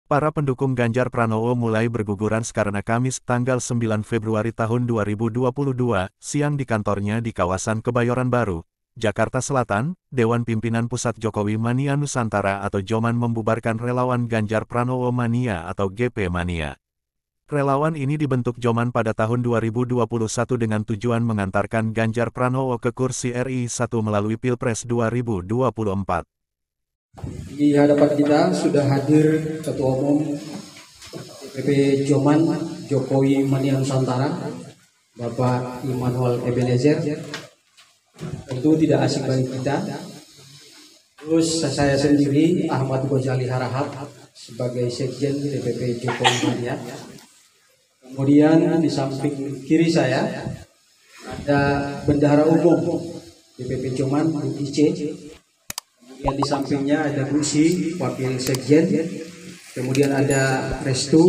Para pendukung Ganjar Pranowo mulai berguguran karena Kamis tanggal 9 Februari tahun 2022, siang di kantornya di kawasan Kebayoran Baru, Jakarta Selatan, Dewan Pimpinan Pusat Jokowi Mania Nusantara atau Joman membubarkan relawan Ganjar Pranowo Mania atau GP Mania. Relawan ini dibentuk Joman pada tahun 2021 dengan tujuan mengantarkan Ganjar Pranowo ke kursi RI 1 melalui Pilpres 2024. Di hadapan kita sudah hadir Ketua Umum DPP Joman Jokowi Mania Nusantara, Bapak Immanuel Ebenezer. Tentu tidak asing bagi kita. Terus saya sendiri Ahmad Ghazali Harahap sebagai Sekjen DPP Jokowi Mania. Kemudian di samping kiri saya ada Bendahara Umum DPP Joman IC. Yang di sampingnya ada Busi, Wakil Sekjen, kemudian ada Restu,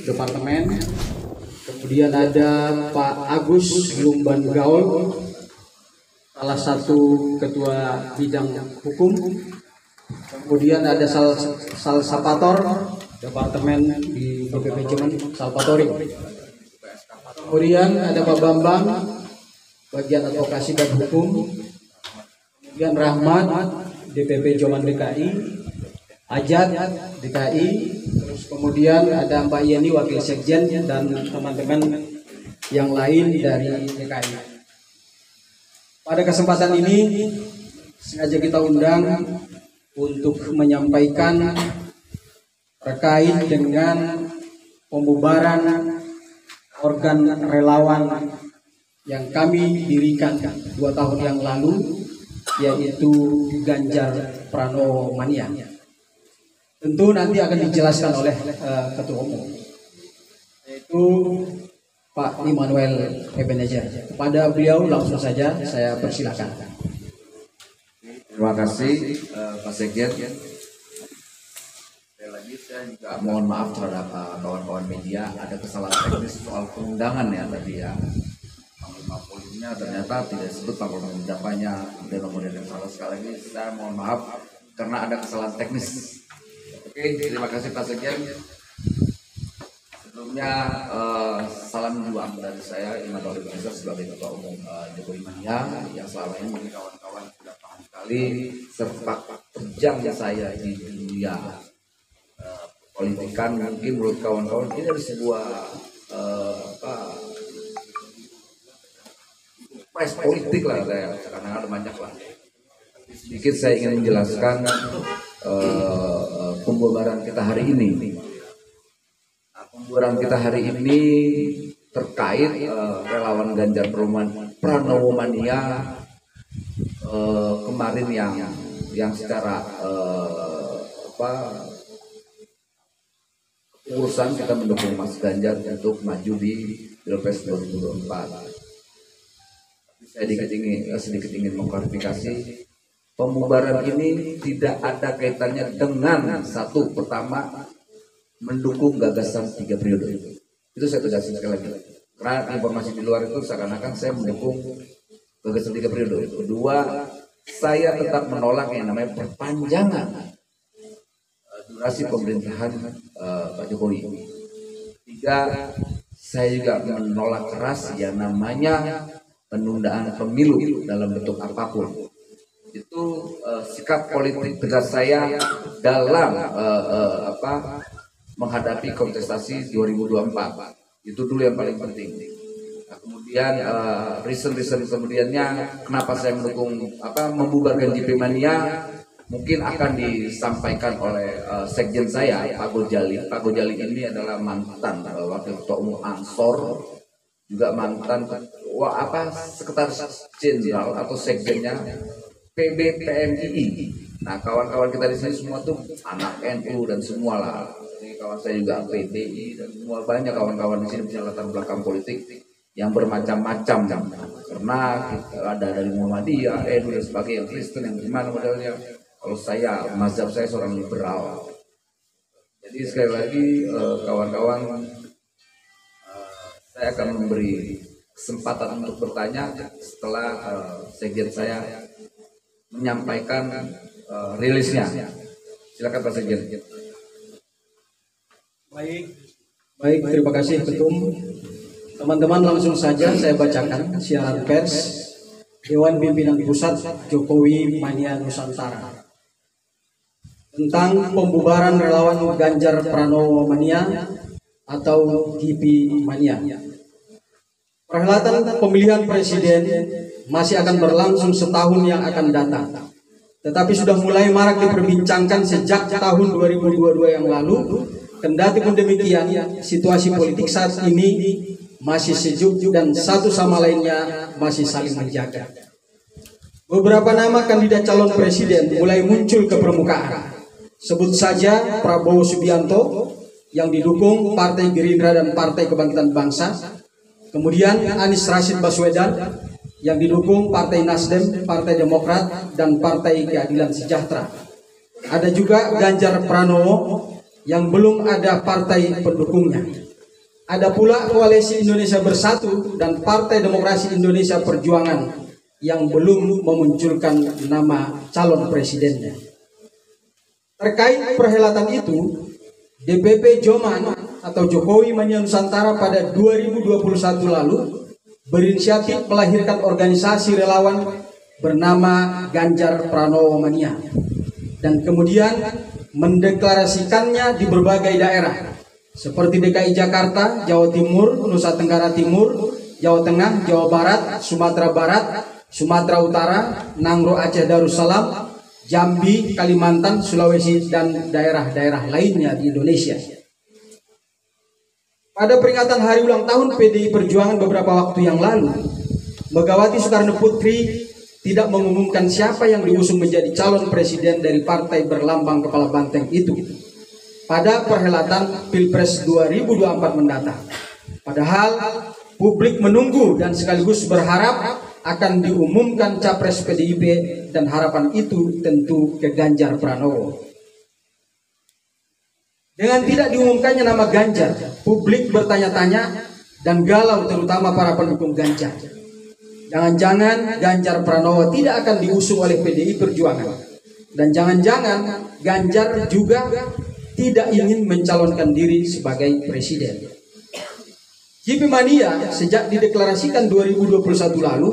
Departemen, kemudian ada Pak Agus Lumban Gaul, salah satu Ketua Bidang Hukum, kemudian ada Salsapator, Departemen di DPP Joman Salpatori, kemudian ada Pak Bambang, bagian advokasi dan hukum, kemudian Rahmat, DPP Joman DKI, Ajat DKI, terus kemudian ada Mbak Yeni Wakil Sekjen dan teman-teman yang lain dari DKI. Pada kesempatan ini sengaja kita undang untuk menyampaikan terkait dengan pembubaran organ relawan yang kami dirikan 2 tahun yang lalu, yaitu Ganjar Pranowo Mania. Tentu nanti akan dijelaskan oleh Ketua Umum, yaitu Pak Immanuel Ebenezer. Kepada beliau langsung saja saya persilakan. Terima kasih Pak Sekjen. Sekali lagi saya juga mohon maaf terhadap kawan-kawan media, ada kesalahan teknis soal pengundangan ya tadi ya. Polimnya ternyata tidak disebut panggung berapanya, kemudian yang salah. Sekali lagi saya mohon maaf karena ada kesalahan teknis. Oke, terima kasih Pak Sekjen. Sebelumnya salam juang dari saya Immanuel Ebenezer sebagai Ketua Umum Jokowi Mania yang selama ini mungkin kawan-kawan sudah paham sekali sepak terjang saya di dunia politikan. Mungkin menurut kawan-kawan ini ada sebuah pres politik lah saya, karena ada banyak lah. Sedikit saya ingin menjelaskan pembubaran kita hari ini. Nah, pembubaran kita hari ini terkait relawan Ganjar Pranowo Mania kemarin yang secara urusan kita mendukung Mas Ganjar untuk maju di Pilpres 2024. Saya sedikit ingin mengklarifikasi, pembubaran ini tidak ada kaitannya dengan satu, pertama mendukung gagasan 3 periode. Itu saya tegaskan sekali lagi. Karena informasi di luar itu seakan-akan saya mendukung gagasan 3 periode. Kedua, saya tetap menolak yang namanya perpanjangan durasi pemerintahan Pak Jokowi. 3, saya juga menolak keras yang namanya penundaan pemilu dalam bentuk apapun. Itu sikap politik tegas saya dalam menghadapi kontestasi 2024. Itu dulu yang paling penting. Nah, kemudian reason kemudiannya kenapa saya mendukung membubarkan GP Mania mungkin akan disampaikan oleh sekjen saya Pak Ghazali. Pak Ghazali ini adalah mantan wakil ketua umum Ansor, juga mantan sekretaris jenderal atau sekjennya PBPMII. Nah, kawan-kawan kita di sini semua tuh anak NU dan semua lah. Ini kawan saya juga PDI dan semua, banyak kawan-kawan di sini punya latar belakang politik yang bermacam-macam. Karena kita ada dari Muhammadiyah, NU dan sebagainya, Kristen yang gimana modelnya. Kalau saya, mazhab saya seorang liberal. Jadi sekali lagi kawan-kawan, saya akan memberi kesempatan untuk bertanya setelah sekjen saya menyampaikan rilisnya. Silakan Pak Sekjen. Baik, terima kasih Ketum. Teman-teman, langsung saja saya bacakan siaran pers Dewan Pimpinan Pusat Jokowi Mania Nusantara tentang pembubaran relawan Ganjar Pranowo Mania atau GP Mania. Perhelatan pemilihan presiden masih akan berlangsung setahun yang akan datang, tetapi sudah mulai marak diperbincangkan sejak tahun 2022 yang lalu. Kendati pun demikian, situasi politik saat ini masih sejuk dan satu sama lainnya masih saling menjaga. Beberapa nama kandidat calon presiden mulai muncul ke permukaan. Sebut saja Prabowo Subianto yang didukung Partai Gerindra dan Partai Kebangkitan Bangsa. Kemudian Anies Rashid Baswedan yang didukung Partai Nasdem, Partai Demokrat, dan Partai Keadilan Sejahtera. Ada juga Ganjar Pranowo yang belum ada partai pendukungnya. Ada pula Koalisi Indonesia Bersatu dan Partai Demokrasi Indonesia Perjuangan yang belum memunculkan nama calon presidennya. Terkait perhelatan itu, DPP Joman atau Jokowi Mania Nusantara pada 2021 lalu berinisiatif melahirkan organisasi relawan bernama Ganjar Pranowo Mania dan kemudian mendeklarasikannya di berbagai daerah seperti DKI Jakarta, Jawa Timur, Nusa Tenggara Timur, Jawa Tengah, Jawa Barat, Sumatera Barat, Sumatera Utara, Nangro Aceh Darussalam, Jambi, Kalimantan, Sulawesi, dan daerah-daerah lainnya di Indonesia. Pada peringatan hari ulang tahun PDI Perjuangan beberapa waktu yang lalu, Megawati Soekarno Putri tidak mengumumkan siapa yang diusung menjadi calon presiden dari partai berlambang kepala banteng itu pada perhelatan Pilpres 2024 mendatang. Padahal publik menunggu dan sekaligus berharap akan diumumkan capres PDIP dan harapan itu tentu ke Ganjar Pranowo. Dengan tidak diumumkannya nama Ganjar, publik bertanya-tanya dan galau terutama para pendukung Ganjar. Jangan-jangan Ganjar Pranowo tidak akan diusung oleh PDI Perjuangan. Dan jangan-jangan Ganjar juga tidak ingin mencalonkan diri sebagai presiden. GP Mania sejak dideklarasikan 2021 lalu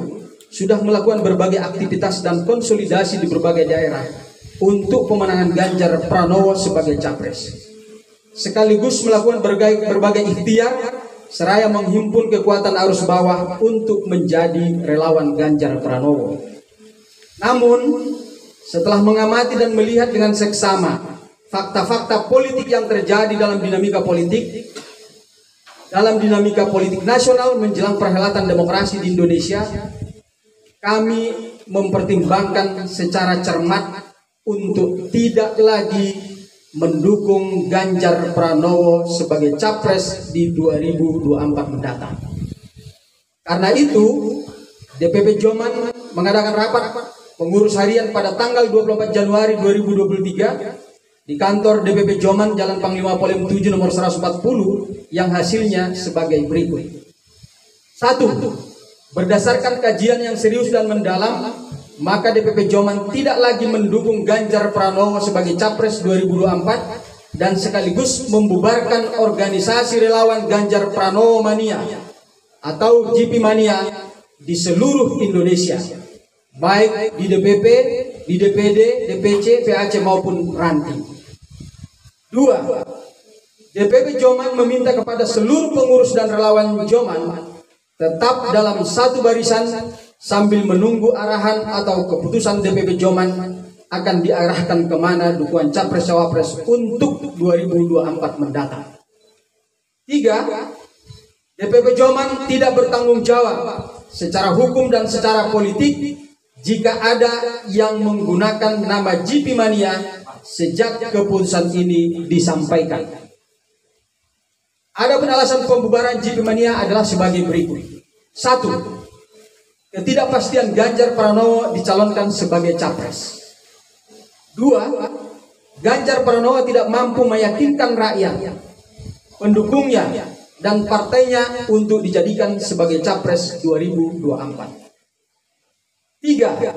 sudah melakukan berbagai aktivitas dan konsolidasi di berbagai daerah untuk pemenangan Ganjar Pranowo sebagai capres. Sekaligus melakukan berbagai ikhtiar seraya menghimpun kekuatan arus bawah untuk menjadi relawan Ganjar Pranowo. Namun, setelah mengamati dan melihat dengan seksama fakta-fakta politik yang terjadi dalam dinamika politik nasional menjelang perhelatan demokrasi di Indonesia, kami mempertimbangkan secara cermat untuk tidak lagi mendukung Ganjar Pranowo sebagai capres di 2024 mendatang. Karena itu, DPP Joman mengadakan rapat pengurus harian pada tanggal 24 Januari 2023 di kantor DPP Joman Jalan Panglima Polim 7 nomor 140 yang hasilnya sebagai berikut. 1. Berdasarkan kajian yang serius dan mendalam, maka DPP Joman tidak lagi mendukung Ganjar Pranowo sebagai capres 2024 dan sekaligus membubarkan organisasi relawan Ganjar Pranowo Mania atau GP Mania di seluruh Indonesia, baik di DPP, di DPD, DPC, PAC maupun ranting. 2. DPP Joman meminta kepada seluruh pengurus dan relawan Joman tetap dalam satu barisan sambil menunggu arahan atau keputusan DPP Joman akan diarahkan kemana dukungan capres-cawapres untuk 2024 mendatang. 3. DPP Joman tidak bertanggung jawab secara hukum dan secara politik jika ada yang menggunakan nama GP Mania sejak keputusan ini disampaikan. Adapun alasan pembubaran GP Mania adalah sebagai berikut. 1. Ketidakpastian Ganjar Pranowo dicalonkan sebagai capres. 2. Ganjar Pranowo tidak mampu meyakinkan rakyat, pendukungnya, dan partainya untuk dijadikan sebagai capres 2024. 3.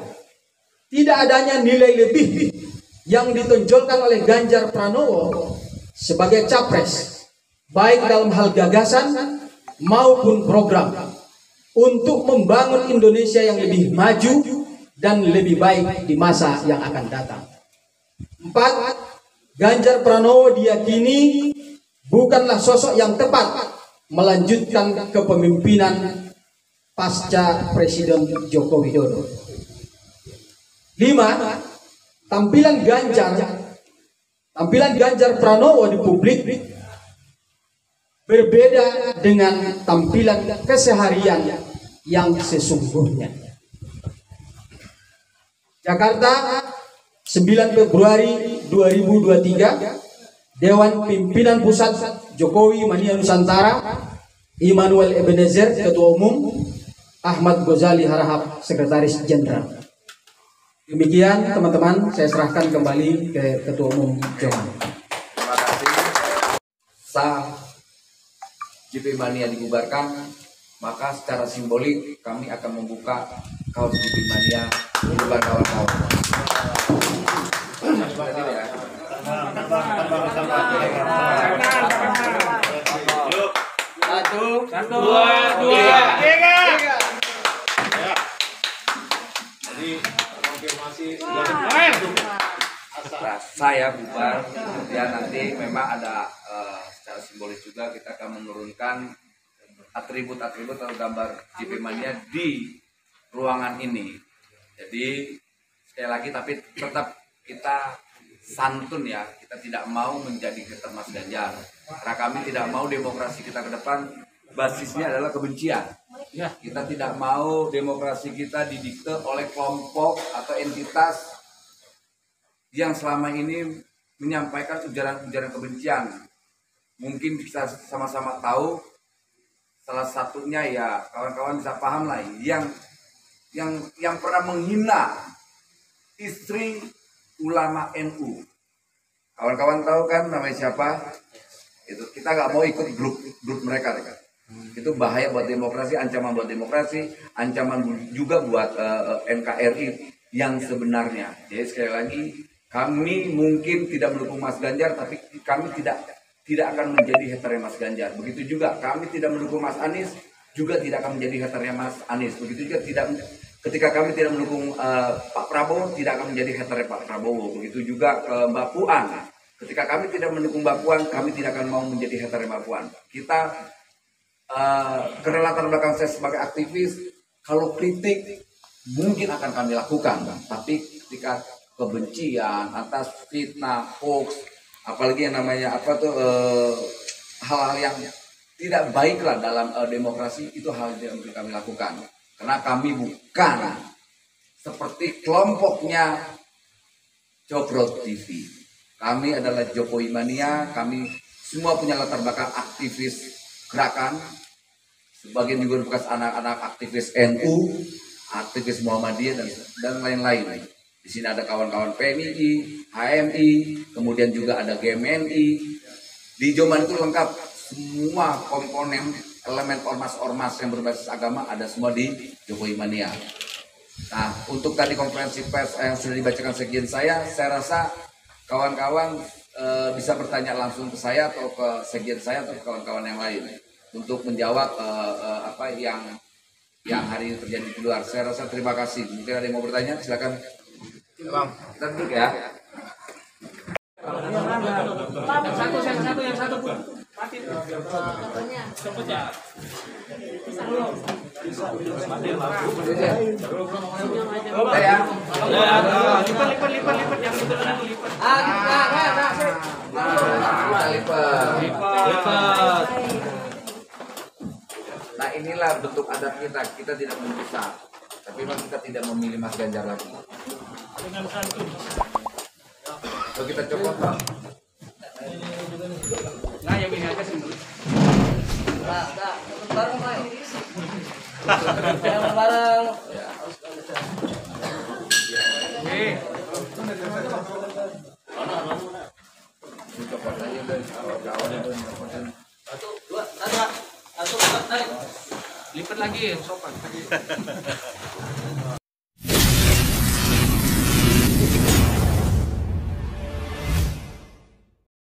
Tidak adanya nilai lebih yang ditonjolkan oleh Ganjar Pranowo sebagai capres baik dalam hal gagasan maupun program, untuk membangun Indonesia yang lebih maju dan lebih baik di masa yang akan datang. 4. Ganjar Pranowo diyakini bukanlah sosok yang tepat melanjutkan kepemimpinan pasca Presiden Joko Widodo. 5. Tampilan Ganjar Pranowo di publik berbeda dengan tampilan keseharian yang sesungguhnya. Jakarta, 9 Februari 2023, Dewan Pimpinan Pusat Jokowi Mania Nusantara, Immanuel Ebenezer, Ketua Umum, Ahmad Ghazali Harahap, Sekretaris Jenderal. Demikian teman-teman, saya serahkan kembali ke Ketua Umum Johan. Terima kasih. Sah JP Mania dibubarkan, maka secara simbolik kami akan membuka kaos JP Mania untuk kawan-kawan. Satu, dua, tiga. Jadi konfirmasi Saya bubar, kemudian nanti memang ada secara simbolis juga kita akan menurunkan atribut-atribut atau gambar JP Mania di ruangan ini. Jadi sekali lagi tapi tetap kita santun ya, kita tidak mau menjadi hater Mas Ganjar. Karena kami tidak mau demokrasi kita ke depan basisnya adalah kebencian. Kita tidak mau demokrasi kita didikte oleh kelompok atau entitas yang selama ini menyampaikan ujaran-ujaran kebencian. Mungkin kita sama-sama tahu salah satunya ya kawan-kawan bisa paham lah yang pernah menghina istri ulama NU. Kawan-kawan tahu kan namanya siapa? Itu kita nggak mau ikut grup mereka kan. Itu bahaya buat demokrasi, ancaman buat demokrasi, ancaman juga buat NKRI yang sebenarnya. Jadi sekali lagi kami mungkin tidak mendukung Mas Ganjar, tapi kami tidak akan menjadi haternya Mas Ganjar. Begitu juga kami tidak mendukung Mas Anies, juga tidak akan menjadi haternya Mas Anies. Begitu juga ketika kami tidak mendukung Pak Prabowo, tidak akan menjadi haternya Pak Prabowo. Begitu juga Mbak Puan. Ketika kami tidak mendukung Mbak Puan, kami tidak akan mau menjadi haternya Mbak Puan. Kita karena latar belakang saya sebagai aktivis, kalau kritik mungkin akan kami lakukan, tapi ketika kebencian atas fitnah, hoax, apalagi yang namanya hal-hal yang tidak baik lah dalam demokrasi, itu hal yang mungkin kami lakukan. Karena kami bukan seperti kelompoknya Jobrot TV. Kami adalah Jokowi Mania, kami semua punya latar belakang aktivis gerakan, sebagian juga bekas anak-anak aktivis NU, aktivis Muhammadiyah dan lain-lain. Di sini ada kawan-kawan PMI, HMI, kemudian juga ada GMNI. Di Joman itu lengkap semua komponen elemen ormas-ormas yang berbasis agama ada semua di Jokowi Mania. Nah, untuk tadi konferensi pers yang sudah dibacakan sekjen saya rasa kawan-kawan bisa bertanya langsung ke saya atau ke sekjen saya atau ke kawan-kawan yang lain untuk menjawab apa yang hari ini terjadi di luar. Saya rasa terima kasih. Mungkin ada yang mau bertanya, silakan. Bang, kita duduk ya. Yang satu pun. Mati. Cepet ya. Udah ya. Lipat yang itu lipat. Lipat. Nah, inilah bentuk adat kita. Kita tidak memisah. Tapi memang kita tidak memilih Mas Ganjar lagi. Dengan santun. Kalau kita coba Pak. Nah, yang ini aja sih. Bareng Pak. Yang bareng. Coba aja dari kawan-kawan. Satu, dua, ada. Satu, naik. Lipat lagi yang sopan.